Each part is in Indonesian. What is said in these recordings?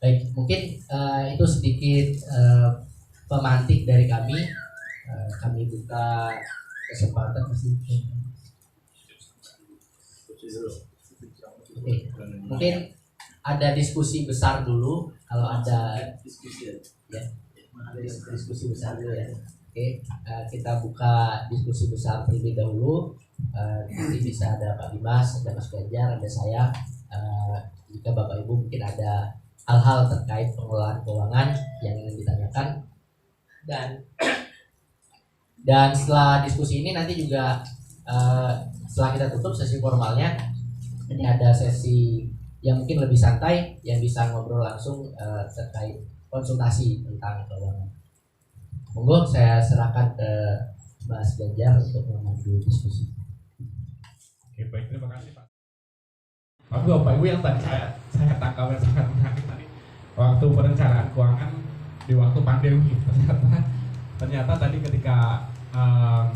Baik, mungkin itu sedikit pemantik dari kami. Kami buka kesempatan masih. Oke, mungkin ada diskusi besar dulu. Kalau ada diskusi ya, ada diskusi besar dulu ya. Oke, kita buka diskusi besar terlebih dahulu. Nanti bisa ada Pak Dimas, ada Mas Ganjar, ada saya. Jika Bapak Ibu mungkin ada hal-hal terkait pengelolaan keuangan yang ingin ditanyakan, dan setelah diskusi ini nanti juga setelah kita tutup sesi formalnya, ini ada sesi yang mungkin lebih santai yang bisa ngobrol langsung terkait konsultasi tentang keuangan. Monggo saya serahkan ke Mas Ganjar untuk memandu diskusi. Oke, baik, terima kasih Pak. Bapak Ibu, yang tadi saya tangkap yang sangat menarik tadi, waktu perencanaan keuangan di waktu pandemi, ternyata tadi ketika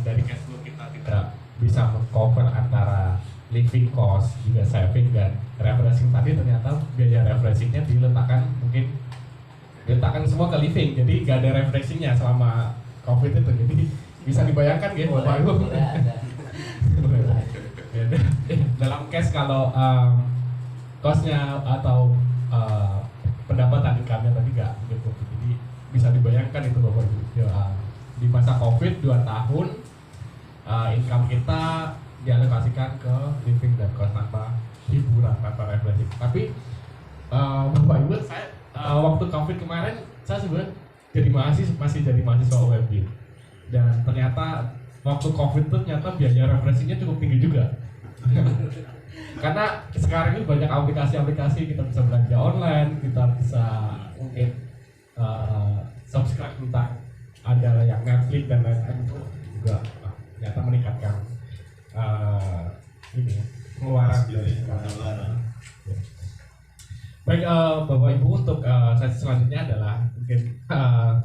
dari cash flow kita tidak bisa meng-cover antara living cost juga saving dan refreshing tadi, ternyata biaya refreshingnya diletakkan semua ke living, jadi nggak ada refreshingnya selama COVID itu. Jadi bisa dibayangkan ya Bapak Ibu. Dalam cash kalau costnya atau pendapatan income-nya tadi nggak begitu, jadi bisa dibayangkan itu Bapak Ibu. Di masa COVID 2 tahun income kita dialokasikan ke living dan cost tanpa hiburan, tanpa refreshing. Tapi Bapak Ibu, saya waktu COVID kemarin saya sebenarnya masih jadi mahasiswa UMY, dan ternyata waktu COVID itu ternyata biaya refreshingnya cukup tinggi juga. Karena sekarang ini banyak aplikasi-aplikasi, kita bisa belanja online, kita bisa mungkin subscribe tentang ada yang Netflix dan lain-lain, itu juga ternyata meningkatkan pengeluaran dari sekarang. Baik, Bapak Ibu, untuk sesi selanjutnya adalah mungkin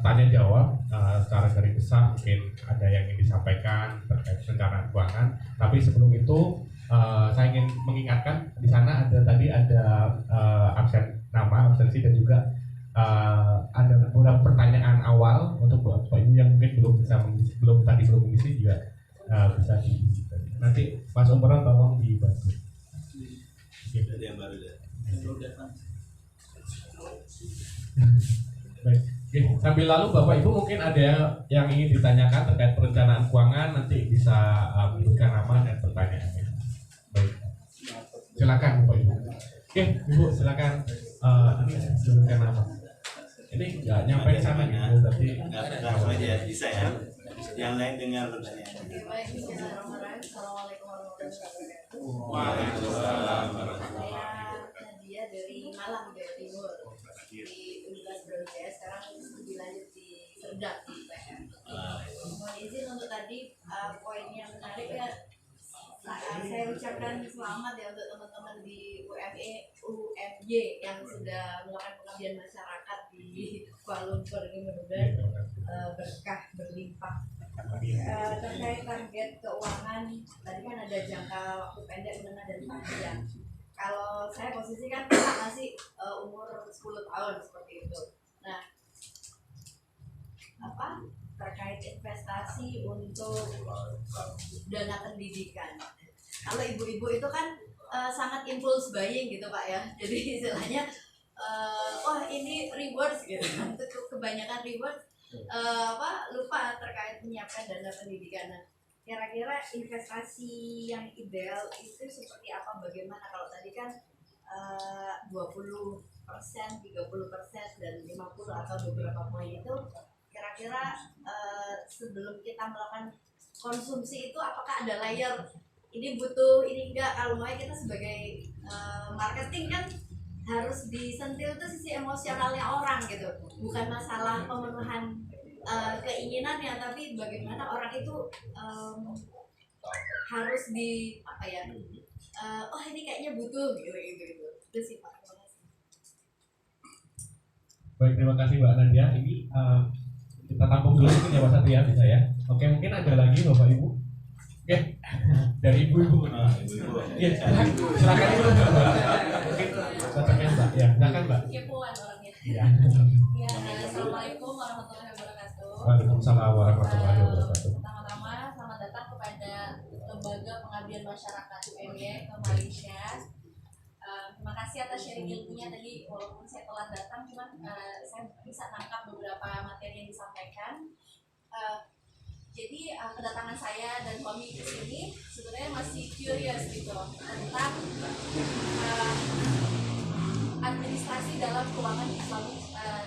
tanya jawab secara garis besar. Mungkin ada yang ingin disampaikan terkait perencanaan keuangan, tapi sebelum itu saya ingin mengingatkan di sana ada absensi dan juga ada beberapa pertanyaan awal untuk Bapak Ibu yang mungkin belum mengisi juga bisa diisi. Nanti Mas Umron tolong dibantu. Ada yang baru ya. Baik. Oke, sambil lalu Bapak Ibu mungkin ada yang ingin ditanyakan terkait perencanaan keuangan, nanti bisa berikan nama dan pertanyaannya. Baik, silakan Bapak Ibu. Oke, Ibu silakan berikan nama. Ini nggak nyampe ke sana gitu, berarti nggak aja bisa ya. Yang lain dengar pertanyaannya. Baik, bismillahirrahmanirrahim. Assalamualaikum warahmatullahi wabarakatuh. Waalaikumsalam. Saya Nadia dari Malang, Jawa Timur, di Universitas Brawijaya. Sekarang studi lanjut di Serdang di UPN. Mohon izin untuk tadi poin yang menarik ya. Saya ucapkan selamat ya untuk teman-teman di UMY yang sudah melakukan pengabdian masyarakat di Kuala Lumpur ini, mudah-mudahan berkah berlimpah. Terkait target keuangan tadi kan ada jangka waktu pendek, menengah dan panjang. Kalau saya posisi kan masih umur 10 tahun seperti itu. Nah, terkait investasi untuk dana pendidikan. Kalau ibu-ibu itu kan sangat impulse buying gitu Pak ya. Jadi istilahnya ini rewards gitu. Untuk kebanyakan rewards lupa terkait menyiapkan dana pendidikan. Nah, kira-kira investasi yang ideal itu seperti apa, bagaimana? Kalau tadi kan 20%, 30% dan 50 atau beberapa poin itu, kira-kira sebelum kita melakukan konsumsi itu apakah ada layer ini butuh, ini enggak? Kalau mau kita sebagai marketing kan harus disentil tuh sisi emosionalnya orang gitu, bukan masalah pemenuhan keinginannya, tapi bagaimana orang itu harus di ini kayaknya butuh gitu itu sih Pak. Baik, terima kasih Mbak Nadia. Ini kita tampung dulu mungkin ya Pak Satria, bisa ya. Oke, mungkin ada lagi Bapak Ibu. Oke, dari ibu-ibu. Iya, silakan Ibu. Mungkin cocoknya Mbak. Ya, silakan Mbak. Kepoan orangnya. Iya. Ya, assalamualaikum warahmatullahi wabarakatuh. Waalaikumsalam warahmatullahi wabarakatuh. Pertama-tama selamat datang kepada Lembaga Pengabdian Masyarakat UMY ke Malaysia. Terima kasih atas sharing ilmunya tadi, walaupun saya telat datang, cuman saya bisa nangkap beberapa materi yang disampaikan. Jadi kedatangan saya dan suami ke sini sebenarnya masih curious gitu tentang administrasi dalam keuangan Islamic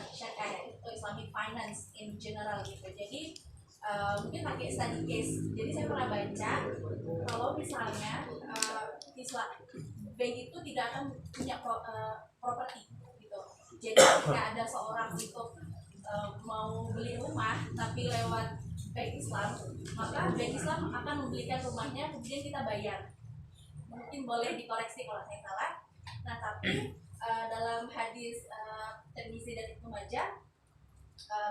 syariah atau Islamic finance in general gitu. Jadi mungkin pakai study case. Jadi saya pernah baca kalau misalnya Islam bank itu tidak akan punya properti gitu. Jadi jika ada seorang itu mau beli rumah tapi lewat bank Islam, maka bank Islam akan membelikan rumahnya kemudian kita bayar. Mungkin boleh dikoreksi kalau saya salah. Nah tapi dalam hadis Tirmizi dan Ibnu Majah,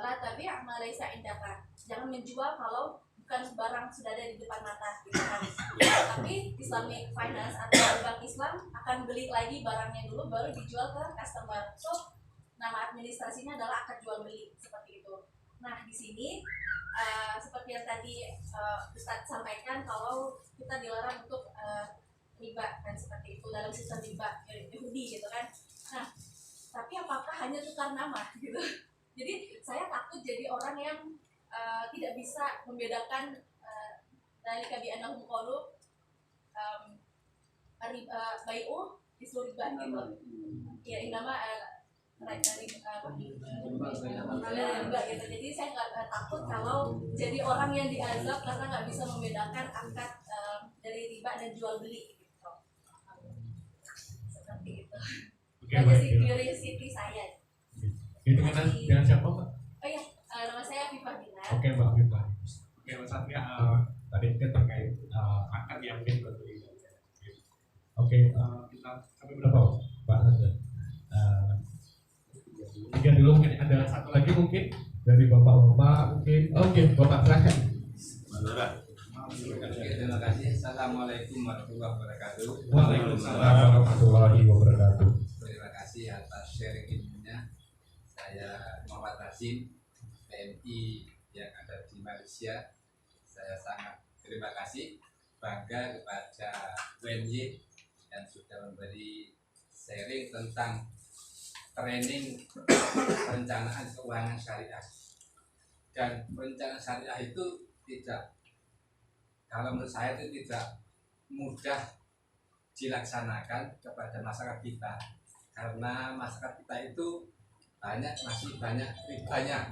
la tabi' ma laysa indaka, jangan menjual kalau bukan barang sudah ada di depan mata gitu kan. Tapi Islamic finance atau bank Islam akan beli lagi barangnya dulu baru dijual ke customer. So nama administrasinya adalah akad jual beli seperti itu. Nah di sini seperti yang tadi Ustadz sampaikan, kalau kita dilarang untuk riba kan seperti itu dalam sistem riba Yahudi gitu kan. Nah tapi apakah hanya tukar nama gitu? Jadi saya takut jadi orang yang tidak bisa membedakan dari kabianahum qalu bai'u islu riba gitu. Ya inama riba gitu. Jadi saya nggak takut kalau jadi orang yang diazab karena nggak bisa membedakan akad dari riba dan jual beli gitu. Seperti itu. Aja sih curiosity saya. Itu dengan siapa Pak? Oh iya, nama saya Viva Binar. Oke Mbak Viva. Oke Mas Satria, tadi kan terkait akad yang mungkin berbeda. Oke, kita sampai berapa Pak Satria? Tiga dulu, mungkin ada satu lagi mungkin dari bapak-bapak mungkin. Oke, Bapak silakan. Terima kasih. Assalamualaikum warahmatullahi wabarakatuh. Waalaikumsalam warahmatullahi wabarakatuh. Terima kasih atas sharing ilmunya. Saya Muhammad Hasim, PMI yang ada di Malaysia. Saya sangat terima kasih, bangga kepada UMY yang sudah memberi sharing tentang training perencanaan keuangan syariah. Dan perencanaan syariah itu tidak, kalau menurut saya itu tidak mudah dilaksanakan kepada masyarakat kita, karena masyarakat kita itu masih banyak ribanya,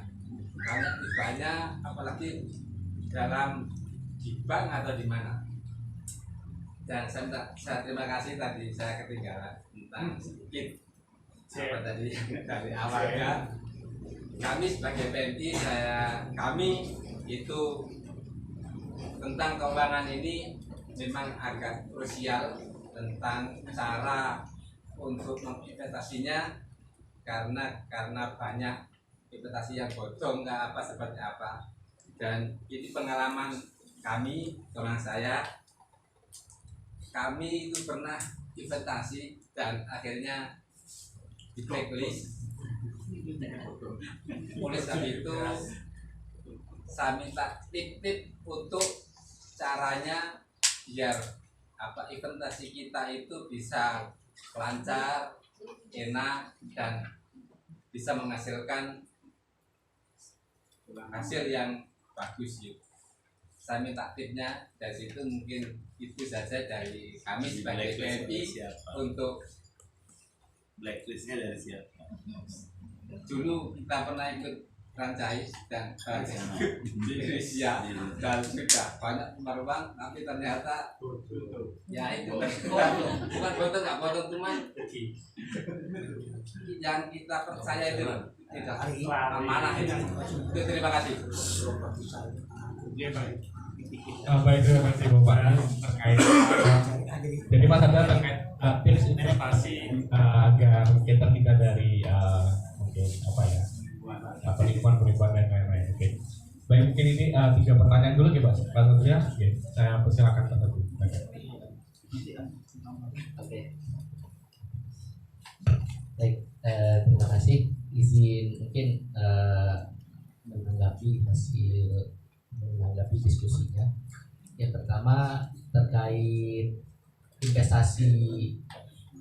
apalagi dalam di bank atau di mana. Dan saya terima kasih tadi saya ketinggalan tentang sedikit apa tadi dari awalnya. Kami sebagai PMI, kami itu tentang keuangan ini memang agak krusial tentang cara untuk menginvestasinya, karena banyak investasi yang bodong nggak apa seperti apa. Dan ini pengalaman kami, teman saya, kami itu pernah investasi dan akhirnya di blacklist. Oleh sebab itu saya minta tip-tip untuk caranya biar investasi kita itu bisa lancar, enak, dan bisa menghasilkan hasil yang bagus gitu. Saya minta tipnya dari situ, mungkin itu saja dari kami sebagai PMI untuk blacklistnya dari siapa? Dulu kita pernah ikut franchise dan di Indonesia dan sudah banyak perubahan, tapi ternyata ya itu bukan potong, nggak potong, cuma yang kita percaya itu tidak amanah itu. Terima kasih. Ya baik. Baik, terima kasih Bapak terkait. Jadi Mas ada terkait tips investasi agar mungkin terhindar dari mungkin penipuan dan lain-lain. Oke. Baik, mungkin ini 3 pertanyaan dulu ya Pak. Selanjutnya, saya persilakan Pak Teguh. Oke. Baik, terima kasih. izin mungkin menanggapi diskusinya. Yang pertama terkait investasi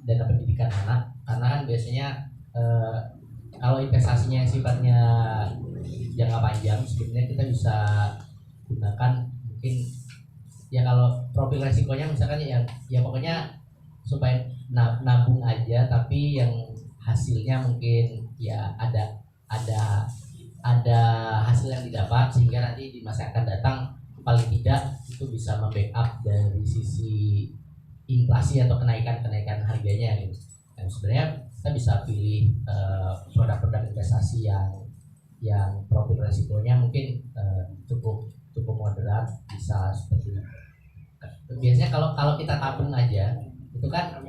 dana pendidikan anak, karena kan biasanya kalau investasinya yang sifatnya jangka panjang sebenarnya kita bisa gunakan mungkin ya kalau profil resikonya misalkan ya pokoknya supaya nabung aja, tapi yang hasilnya mungkin ya ada hasil yang didapat sehingga nanti di masa yang akan datang paling tidak itu bisa membackup dari sisi inflasi atau kenaikan harganya gitu. Dan sebenarnya kita bisa pilih produk-produk investasi yang profil resikonya mungkin cukup moderat, bisa seperti biasanya kalau kita tabung aja itu kan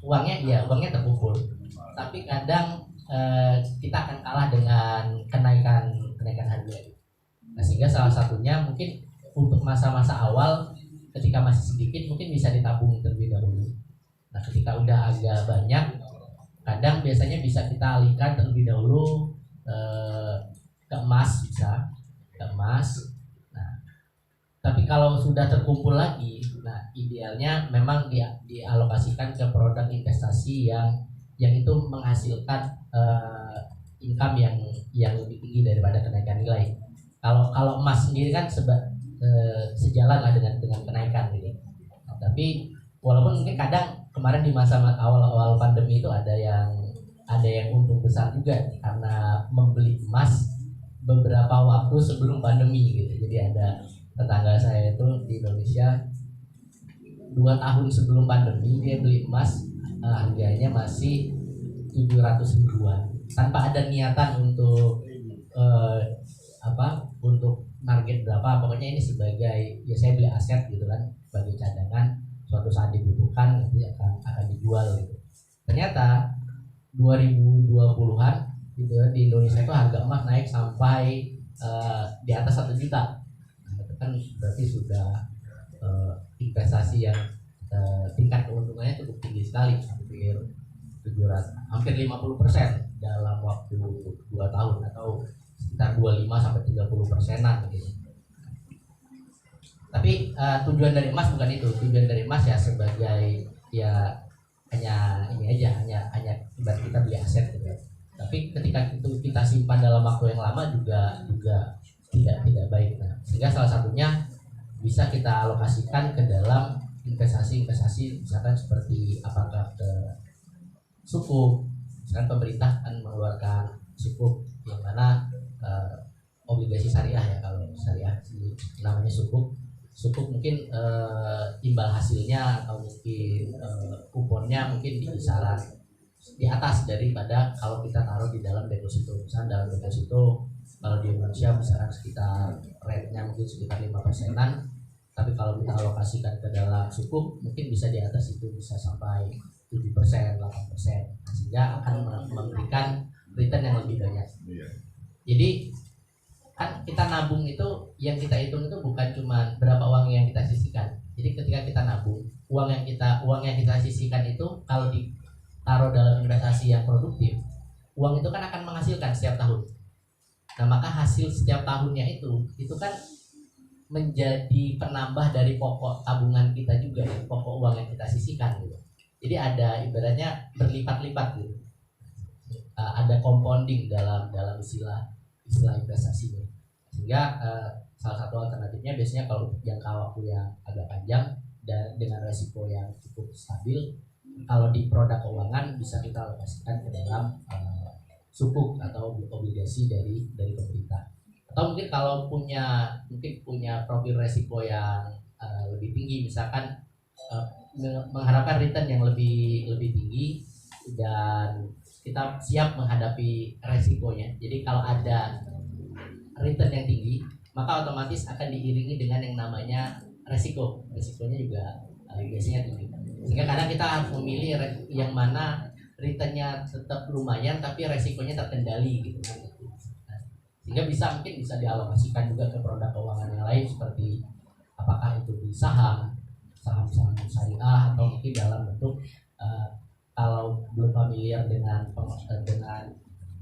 uangnya terkumpul, tapi kadang kita akan kalah dengan kenaikan harga. Nah, sehingga salah satunya mungkin untuk masa-masa awal ketika masih sedikit mungkin bisa ditabung terlebih dahulu. Nah, ketika udah agak banyak, kadang biasanya bisa kita alihkan terlebih dahulu ke emas, bisa ke emas. Nah, tapi kalau sudah terkumpul lagi, nah idealnya memang dialokasikan ke produk investasi yang itu menghasilkan income yang lebih tinggi daripada kenaikan nilai. Kalau emas sendiri kan sejalan lah dengan kenaikan gitu. Nah, tapi walaupun mungkin kadang kemarin di masa awal pandemi itu ada yang untung besar juga karena membeli emas beberapa waktu sebelum pandemi gitu. Jadi ada tetangga saya itu di Indonesia 2 tahun sebelum pandemi dia beli emas, harganya masih 700 ribuan tanpa ada niatan untuk untuk target berapa, pokoknya ini sebagai ya saya beli aset gitu kan, sebagai cadangan suatu saat dibutuhkan nanti akan dijual gitu. Ternyata 2020-an gitu di Indonesia itu harga emas naik sampai di atas 1 juta. Nah, itu kan berarti sudah investasi yang tingkat keuntungannya cukup tinggi sekali, hampir 50% dalam waktu 2 tahun atau sekitar 25-30%-an gitu. Tapi tujuan dari emas bukan itu. Tujuan dari emas ya sebagai ya hanya ibarat kita beli aset gitu. Tapi ketika itu kita simpan dalam waktu yang lama juga tidak baik. Nah, sehingga salah satunya bisa kita alokasikan ke dalam investasi misalkan seperti apakah ke sukuk. Misalkan pemerintah kan mengeluarkan sukuk yang mana obligasi syariah ya, kalau syariah namanya sukuk mungkin imbal hasilnya atau mungkin kuponnya mungkin di kisaran di atas daripada kalau kita taruh di dalam deposito. Misalnya dalam deposito kalau di Indonesia misalkan sekitar rate-nya mungkin sekitar 5%-an, tapi kalau kita alokasikan ke dalam sukuk mungkin bisa di atas itu, bisa sampai 7%, 8%, sehingga akan memberikan return yang lebih banyak. Jadi kan kita nabung itu yang kita hitung itu bukan cuma berapa uang yang kita sisihkan. Jadi ketika kita nabung, uang yang kita sisihkan itu kalau ditaruh dalam investasi yang produktif, uang itu kan akan menghasilkan setiap tahun. Nah, maka hasil setiap tahunnya itu kan menjadi penambah dari pokok tabungan kita juga, pokok uang yang kita sisihkan gitu. Jadi ada ibaratnya berlipat-lipat gitu. Ada compounding dalam istilah investasi ini. Sehingga salah satu alternatifnya biasanya kalau jangka waktu yang agak panjang dan dengan resiko yang cukup stabil, kalau di produk keuangan bisa kita alokasikan ke dalam sukuk atau obligasi dari pemerintah. Atau mungkin kalau punya profil resiko yang lebih tinggi, misalkan mengharapkan return yang lebih tinggi dan kita siap menghadapi resikonya. Jadi kalau ada return yang tinggi, maka otomatis akan diiringi dengan yang namanya resiko. Resikonya juga biasanya tinggi. Sehingga kadang kita harus memilih yang mana returnnya tetap lumayan tapi resikonya terkendali gitu. Sehingga mungkin bisa dialokasikan juga ke produk keuangan yang lain seperti apakah itu di saham syariah atau mungkin dalam bentuk kalau belum familiar dengan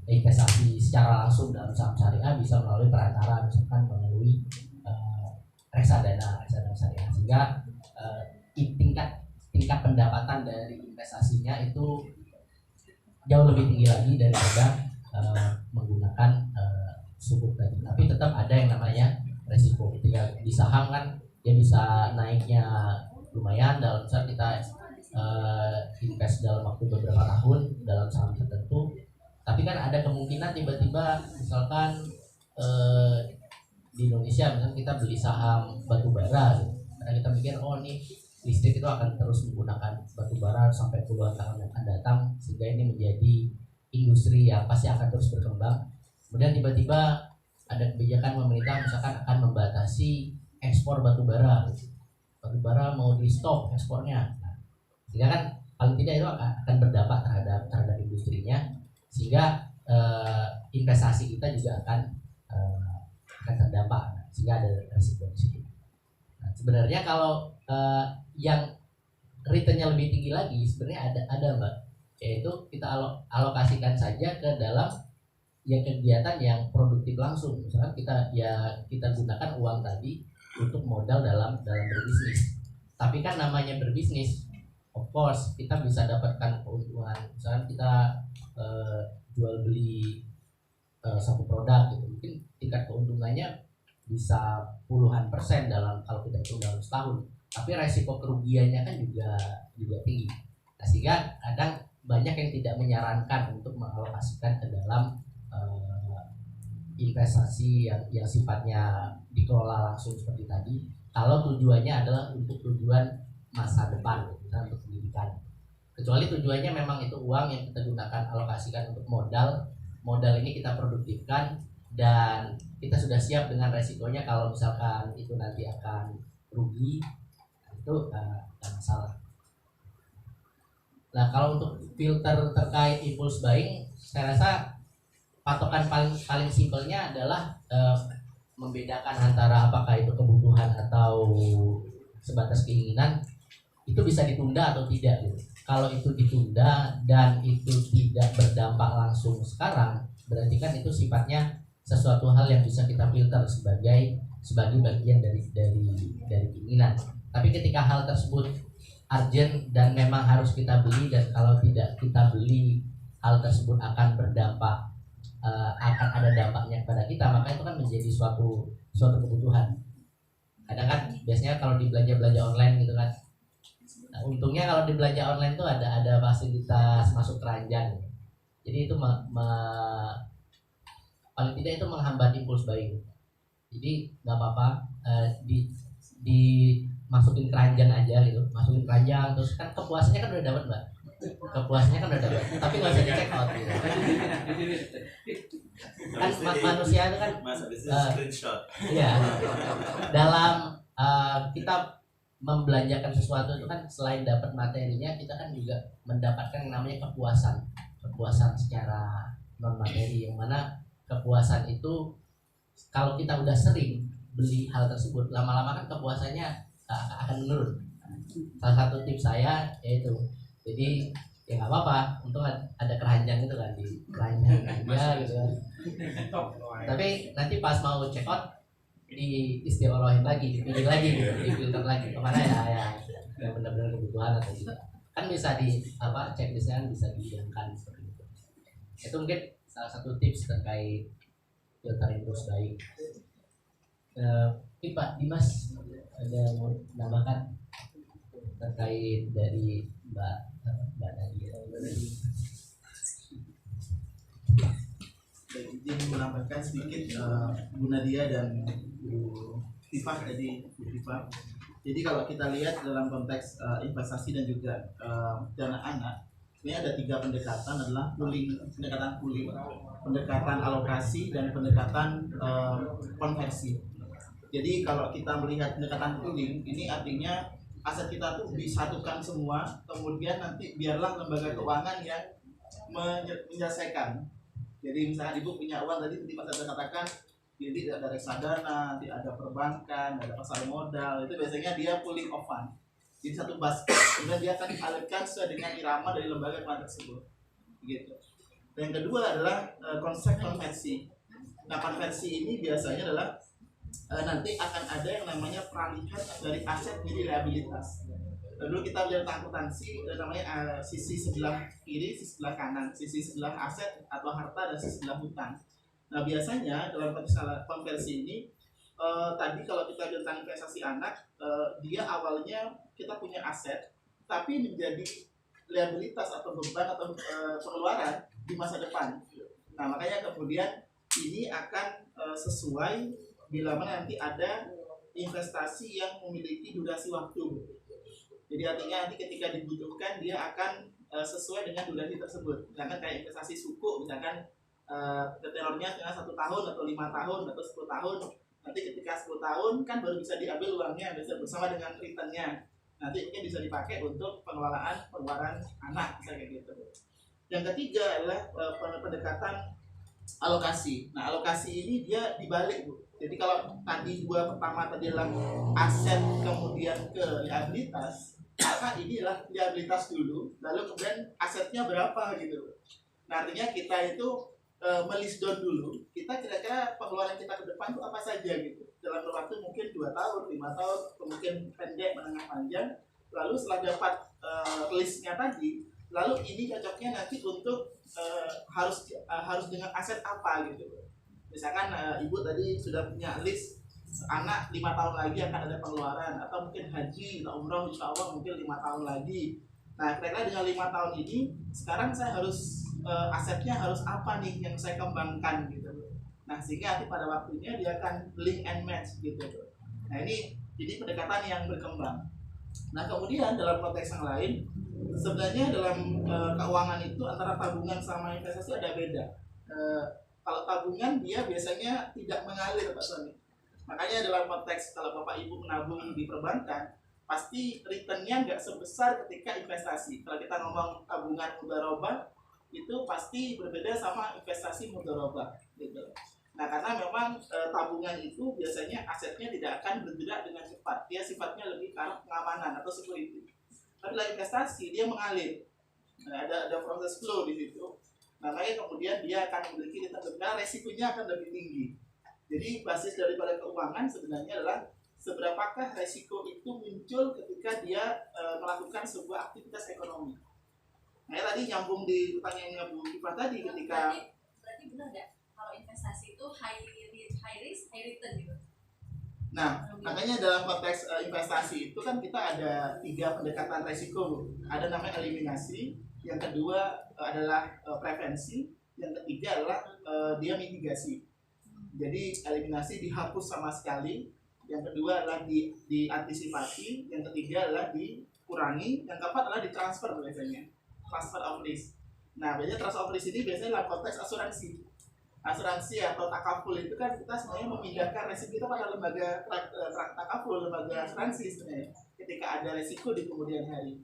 investasi secara langsung dalam saham syariah bisa melalui perantara, misalkan melalui reksadana syariah, sehingga tingkat pendapatan dari investasinya itu jauh lebih tinggi lagi daripada menggunakan sukuk tadi. Tapi tetap ada yang namanya resiko. Ketika di saham kan dia bisa naiknya lumayan dalam saat kita invest dalam waktu beberapa tahun dalam saham tertentu. Tapi kan ada kemungkinan tiba-tiba misalkan di Indonesia misalkan kita beli saham batu bara gitu. Karena kita mikir nih listrik itu akan terus menggunakan batu bara sampai puluhan tahun yang akan datang, sehingga ini menjadi industri yang pasti akan terus berkembang. Kemudian tiba-tiba ada kebijakan pemerintah misalkan akan membatasi ekspor batu bara mau di stop ekspornya. Sehingga kan paling tidak itu akan berdampak terhadap industrinya, sehingga investasi kita juga akan terdampak, sehingga ada risiko di situ. Nah, sebenarnya kalau yang returnnya lebih tinggi lagi sebenarnya ada Mbak, yaitu kita alokasikan saja ke dalam yang kegiatan yang produktif langsung. Misalkan kita gunakan uang tadi untuk modal dalam berbisnis. Tapi kan namanya berbisnis, of course kita bisa dapatkan keuntungan. Misalkan kita jual beli satu produk gitu, mungkin tingkat keuntungannya bisa puluhan persen kalau kita hitung dalam setahun. Tapi resiko kerugiannya kan juga tinggi. Nah, sehingga kadang banyak yang tidak menyarankan untuk mengalokasikan ke dalam investasi yang sifatnya dikelola langsung seperti tadi, kalau tujuannya adalah untuk tujuan masa depan, misalnya untuk pendidikan. Kecuali tujuannya memang itu uang yang kita gunakan alokasikan untuk modal ini kita produktifkan dan kita sudah siap dengan resikonya kalau misalkan itu nanti akan rugi, itu tidak masalah. Nah, kalau untuk filter terkait impulse buying, saya rasa patokan paling simpelnya adalah membedakan antara apakah itu kebutuhan atau sebatas keinginan, itu bisa ditunda atau tidak gitu. Kalau itu ditunda dan itu tidak berdampak langsung sekarang, berarti kan itu sifatnya sesuatu hal yang bisa kita filter sebagai bagian dari keinginan. Tapi ketika hal tersebut urgent dan memang harus kita beli, dan kalau tidak kita beli hal tersebut akan berdampak, akan ada dampaknya kepada kita, maka itu kan menjadi suatu kebutuhan. Kadang kan biasanya kalau di belanja online gitu kan, nah, untungnya kalau di belanja online itu ada fasilitas masuk keranjang, jadi itu paling tidak itu menghambat impulse buying. Jadi nggak apa-apa masukin keranjang aja gitu, masukin keranjang terus kan kepuasannya kan udah dapat Mbak, tapi nggak usah dicek out gitu. Kan manusia itu kan iya, dalam kita membelanjakan sesuatu itu kan selain dapat materinya, kita kan juga mendapatkan yang namanya kepuasan secara non materi, yang mana kepuasan itu kalau kita udah sering beli hal tersebut, lama-lama kan kepuasannya akan menurun. Salah satu tips saya yaitu, jadi ya nggak apa-apa, untung ada keranjang itu kan, di keranjang aja gitu kan. Tapi nanti pas mau check out di istiqorohin lagi, dipilih lagi gitu, difilter lagi kemana ya yang benar-benar kebutuhan atau tidak. Kan bisa checklistnya bisa dihilangkan seperti itu. Itu mungkin salah satu tips terkait filter impulse buying. Pak Dimas ada mau menambahkan terkait dari Mbak Nadia? Izin menambahkan sedikit Bu Nadia dan Bu Tifah tadi, Bu Tifah. Jadi kalau kita lihat dalam konteks investasi dan juga dana anak, ini ada 3 pendekatan, adalah pendekatan pooling, pendekatan alokasi, dan pendekatan konversi. Jadi kalau kita melihat pendekatan pooling, ini artinya aset kita tuh disatukan semua, kemudian nanti biarlah lembaga keuangan yang menyelesaikan. Jadi misalnya Ibu punya uang, tadi Mas ada katakan, jadi ada reksadana, nanti ada perbankan, ada pasar modal, itu biasanya dia pooling of fund. Jadi satu basket, kemudian dia akan dialirkan sesuai dengan irama dari lembaga keuangan tersebut. Gitu. Dan yang kedua adalah konsep konversi. Nah, konversi ini biasanya adalah nanti akan ada yang namanya peralihan dari aset menjadi liabilitas. Dulu kita belajar tentang akuntansi, namanya sisi sebelah kiri, sisi sebelah kanan, sisi sebelah aset atau harta dan sisi sebelah hutang. Nah, biasanya dalam konteks konversi ini tadi kalau kita bicara tentang investasi anak, dia awalnya kita punya aset, tapi menjadi liabilitas atau beban atau pengeluaran di masa depan. Nah, makanya kemudian ini akan sesuai bila mana nanti ada investasi yang memiliki durasi waktu. Jadi artinya nanti ketika dibutuhkan dia akan sesuai dengan durasi tersebut. Misalkan kayak investasi suku, misalkan tenornya 1 tahun atau 5 tahun atau 10 tahun. Nanti ketika 10 tahun kan baru bisa diambil uangnya, bisa bersama dengan returnnya. Nanti mungkin bisa dipakai untuk pengeluaran anak, misalnya gitu. Yang ketiga adalah pendekatan alokasi. Nah, alokasi ini dia dibalik, Bu. Jadi kalau tadi dua pertama tadi adalah aset kemudian ke liabilitas, maka ini adalah liabilitas dulu, lalu kemudian asetnya berapa gitu. Nah, artinya kita itu melist down dulu, kita kira-kira pengeluaran kita ke depan itu apa saja gitu. Dalam waktu mungkin 2 tahun, 5 tahun, mungkin pendek, menengah, panjang. Lalu setelah dapat listnya tadi, lalu ini cocoknya nanti untuk harus dengan aset apa gitu. Misalkan ibu tadi sudah punya list anak 5 tahun lagi akan ada pengeluaran, atau mungkin haji atau umroh insya Allah mungkin 5 tahun lagi. Nah, kira-kira dengan 5 tahun ini sekarang saya harus asetnya harus apa nih yang saya kembangkan gitu. Nah, sehingga nanti pada waktunya dia akan link and match gitu. Nah, ini pendekatan yang berkembang. Nah, kemudian dalam konteks yang lain, sebenarnya dalam keuangan itu antara tabungan sama investasi ada beda. Kalau tabungan dia biasanya tidak mengalir, Pak Sony. Makanya dalam konteks kalau Bapak Ibu menabung di perbankan, pasti returnnya nggak sebesar ketika investasi. Kalau kita ngomong tabungan mudharabah, itu pasti berbeda sama investasi mudharabah gitu. Nah, karena memang tabungan itu biasanya asetnya tidak akan bergerak dengan cepat. Dia sifatnya lebih ke arah pengamanan atau security. Tapi dalam investasi dia mengalir. Nah, ada proses flow di situ. Makanya kemudian dia akan memiliki return karena resikonya akan lebih tinggi. Jadi basis daripada keuangan sebenarnya adalah seberapakah resiko itu muncul ketika dia melakukan sebuah aktivitas ekonomi. Nah, tadi nyambung di pertanyaannya Bu Kifah tadi ketika berarti benar nggak kalau investasi itu high risk high return gitu. Nah, makanya dalam konteks investasi itu kan kita ada 3 pendekatan resiko, Bu. Ada namanya eliminasi, yang kedua adalah prevensi, yang ketiga adalah dia mitigasi. Jadi eliminasi dihapus sama sekali, yang kedua adalah diantisipasi, yang ketiga adalah dikurangi, yang keempat adalah ditransfer biasanya, transfer of risk. Nah, biasanya transfer of risk ini biasanya dalam konteks asuransi atau takaful itu kan kita sebenarnya memindahkan resiko kita pada lembaga takaful, lembaga asuransi sebenarnya ketika ada resiko di kemudian hari.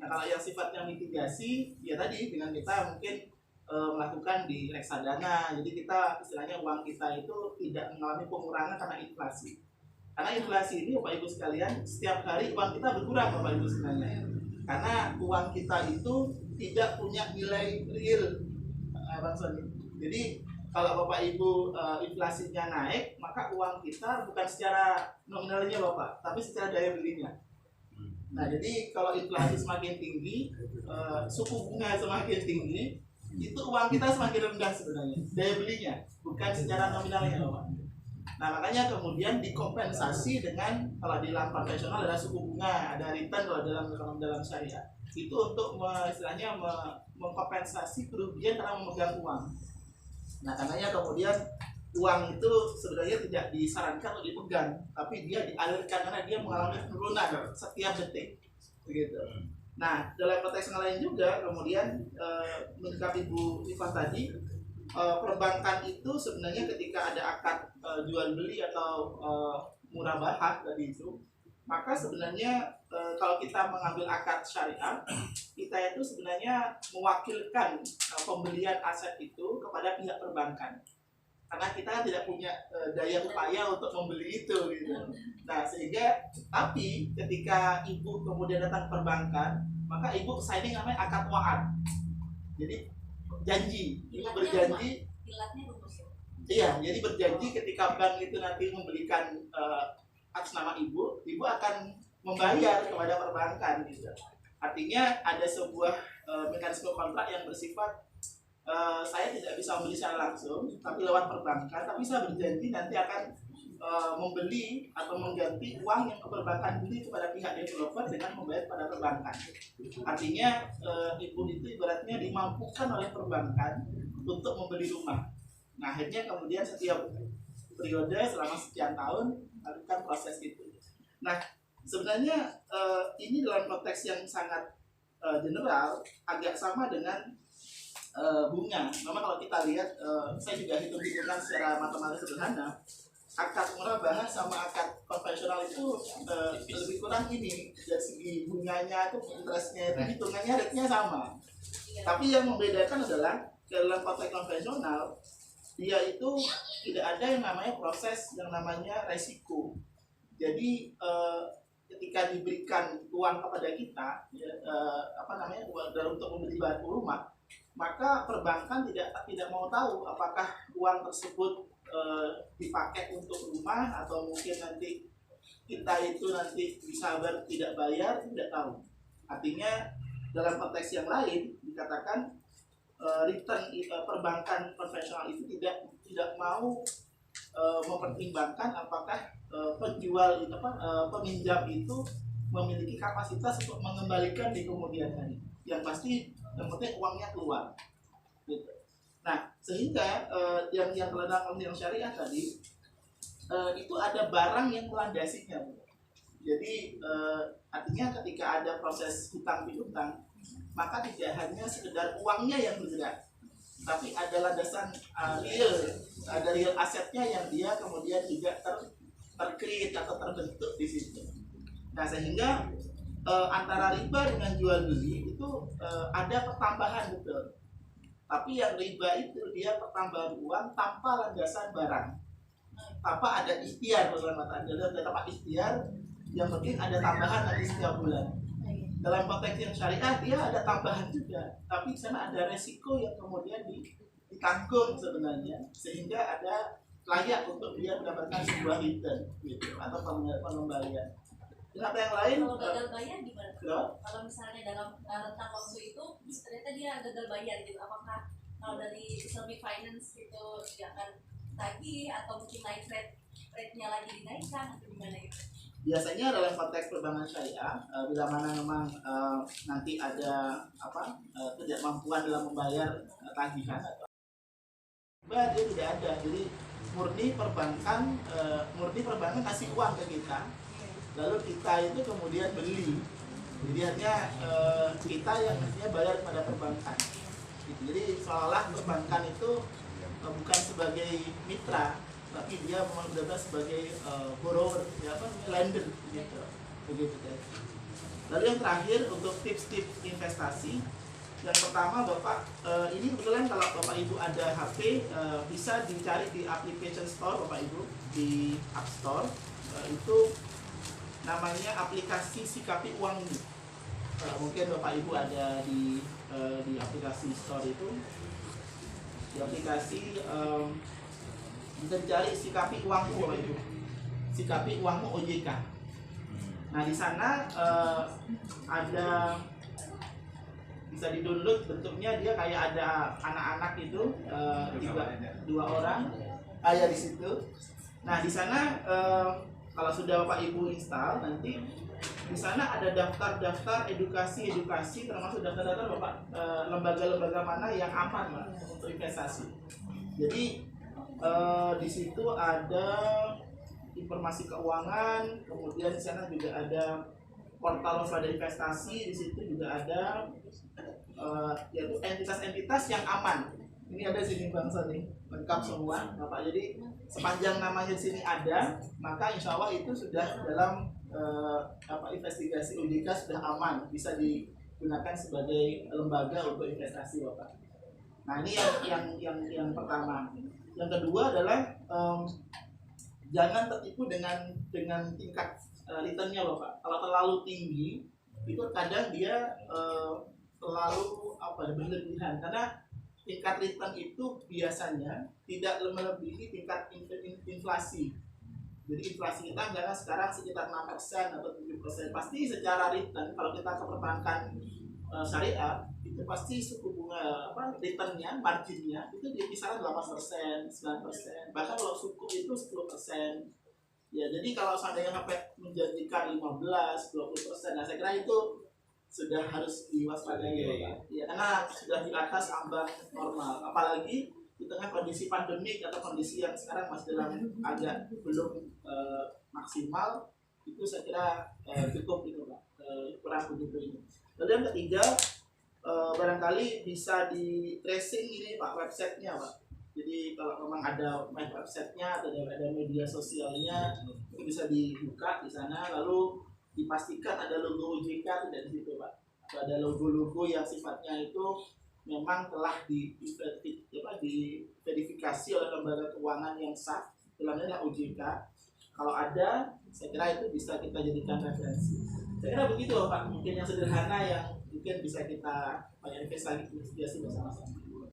Nah, kalau yang sifatnya mitigasi ya tadi dengan kita mungkin melakukan di reksadana, jadi kita istilahnya uang kita itu tidak mengalami pengurangan karena inflasi. Karena inflasi ini Bapak Ibu sekalian, setiap hari uang kita berkurang Bapak Ibu sebenarnya. Karena uang kita itu tidak punya nilai real, Bang Sony. Jadi kalau Bapak Ibu inflasinya naik, maka uang kita bukan secara nominalnya Bapak, tapi secara daya belinya. Nah, jadi kalau inflasi semakin tinggi, suku bunga semakin tinggi, itu uang kita semakin rendah sebenarnya, daya belinya, bukan secara nominalnya Bapak. Nah, makanya kemudian dikompensasi dengan kalau di dalam konvensional ada suku bunga, ada return kalau dalam syariah. Itu untuk istilahnya mengkompensasi kerugian karena memegang uang. Nah, karenanya kemudian uang itu sebenarnya tidak disarankan untuk dipegang, tapi dia dialirkan karena dia mengalami penurunan setiap detik, begitu. Nah, dalam konteks yang lain juga kemudian menyikapi Bu Kifah tadi, perbankan itu sebenarnya ketika ada akad jual beli atau murabahah tadi itu, maka sebenarnya kalau kita mengambil akad syariah, kita itu sebenarnya mewakilkan pembelian aset itu kepada pihak perbankan. Karena kita tidak punya daya upaya untuk membeli itu gitu. Nah, sehingga tapi ketika ibu kemudian datang ke perbankan, maka ibu signing namanya akad wa'ad. Jadi janji, ibu Ilatnya berjanji. Ilatnya rumus ya. Iya, jadi berjanji ketika bank itu nanti memberikan atas nama ibu akan membayar kepada perbankan gitu. Artinya ada sebuah mekanisme kontrak yang bersifat saya tidak bisa membeli secara langsung, tapi lewat perbankan, tapi saya berjanji nanti akan membeli atau mengganti uang yang ke perbankan beli kepada pihak developer dengan membayar pada perbankan. Artinya ibu itu ibaratnya dimampukan oleh perbankan untuk membeli rumah. Nah, akhirnya kemudian setiap periode selama sekian tahun melakukan proses itu. Nah, sebenarnya ini dalam konteks yang sangat general agak sama dengan bunga. Memang kalau kita lihat, saya juga hitung-hitungan secara matematis sederhana, akad murabahah sama akad konvensional itu lebih kurang ini dari segi bunganya itu interestnya itu hitungannya rate-nya sama. Tapi yang membedakan adalah dalam konteks konvensional dia itu tidak ada yang namanya proses yang namanya resiko. Jadi ketika diberikan uang kepada kita, untuk membeli bahan rumah, maka perbankan tidak mau tahu apakah uang tersebut dipakai untuk rumah atau mungkin nanti kita itu nanti bisa tidak bayar, tidak tahu. Artinya dalam konteks yang lain dikatakan return perbankan konvensional itu tidak mau mempertimbangkan apakah penjual itu peminjam itu memiliki kapasitas untuk mengembalikan di kemudian hari. Yang pasti yang penting uangnya keluar. Gitu. Nah, sehingga yang dalam yang syariah tadi itu ada barang yang melandasinya. Jadi artinya ketika ada proses hutang piutang, maka tidak hanya sekedar uangnya yang bergerak, tapi ada landasan real asetnya yang dia kemudian juga tercreate atau terbentuk di situ. Nah, sehingga antara riba dengan jual beli itu ada pertambahan betul. Tapi yang riba itu dia pertambahan uang tanpa landasan barang, tanpa ada ikhtiar, tanpa ikhtiar, yang penting ada tambahan nanti setiap bulan. Dalam konteks yang syariah dia ada tambahan juga, tapi di sana ada resiko yang kemudian ditanggung sebenarnya, sehingga ada layak untuk dia mendapatkan sebuah return gitu, atau pengembalian. Dan apa yang lain? Kalau gagal bayar gimana? Kalau misalnya dalam rentang waktu itu ternyata dia gagal bayar gitu, apakah kalau dari Islamic Finance itu dia akan tagih atau mungkin naik rate-nya lagi dinaikkan atau gimana gitu? Biasanya dalam konteks perbankan syariah, bila mana memang nanti ada ketidakmampuan dalam membayar tagihan atau dia tidak ada, jadi murni perbankan kasih uang ke kita, lalu kita itu kemudian beli. Jadi hanya kita yang mestinya bayar kepada perbankan. Gitu. Jadi seolah perbankan itu bukan sebagai mitra, tapi dia memang benar-benar sebagai borrower, lender gitu. Begitu kan. Lalu yang terakhir untuk tips-tips investasi. Yang pertama Bapak, ini kebetulan kalau Bapak Ibu ada HP, bisa dicari di application store Bapak Ibu di App Store. Itu namanya aplikasi Sikapi Uang ini. Mungkin Bapak Ibu ada di aplikasi store itu, di aplikasi bisa dicari Sikapi Uangmu Bapak Ibu, Sikapi Uangmu OJK. Nah di sana ada bisa di-download, bentuknya dia kayak ada anak-anak itu dua orang ada di situ. Nah di sana kalau sudah Bapak Ibu install, nanti di sana ada daftar-daftar edukasi termasuk daftar-daftar Bapak lembaga-lembaga mana yang aman Pak, untuk investasi. Jadi di situ ada informasi keuangan, kemudian di sana juga ada portal waspada investasi, di situ juga ada yaitu entitas-entitas yang aman. Ini ada sini bangsa nih, lengkap semua Bapak. Jadi sepanjang namanya di sini ada, maka insya Allah itu sudah dalam investigasi OJK sudah aman, bisa digunakan sebagai lembaga untuk investasi Bapak. Nah ini yang pertama. Yang kedua adalah jangan tertipu dengan tingkat returnnya Bapak. Kalau terlalu tinggi itu kadang dia terlalu berlebihan, karena tingkat return itu biasanya tidak melebihi tingkat inflasi. Jadi inflasi kita misalnya sekarang sekitar 6% atau 7%. Pasti secara return kalau kita ke perbankan syariah itu pasti suku bunga returnnya, marginnya itu di kisaran 8%, 9%. Bahkan kalau suku itu 10%. Ya, jadi kalau seandainya sampai menjanjikan 15, 20%, nah saya kira itu sudah harus diwaspadai ya, ya, karena sudah di atas ambang normal. Apalagi di tengah kondisi pandemik atau kondisi yang sekarang masih dalam agak belum maksimal, itu saya kira cukup itu Pak, kurang begitu ini. Lalu yang ketiga, barangkali bisa di tracing ini Pak, websitenya Pak. Jadi kalau memang ada websitenya atau ada media sosialnya, itu bisa dibuka di sana, lalu dipastikan ada logo OJK tidak di situ Pak. Atau ada logo-logo yang sifatnya itu memang telah diverifikasi oleh lembaga keuangan yang sah, dalamnya adalah OJK. Kalau ada, saya kira itu bisa kita jadikan referensi. Saya kira begitu Pak, mungkin yang sederhana yang mungkin bisa kita investigasi bersama-sama.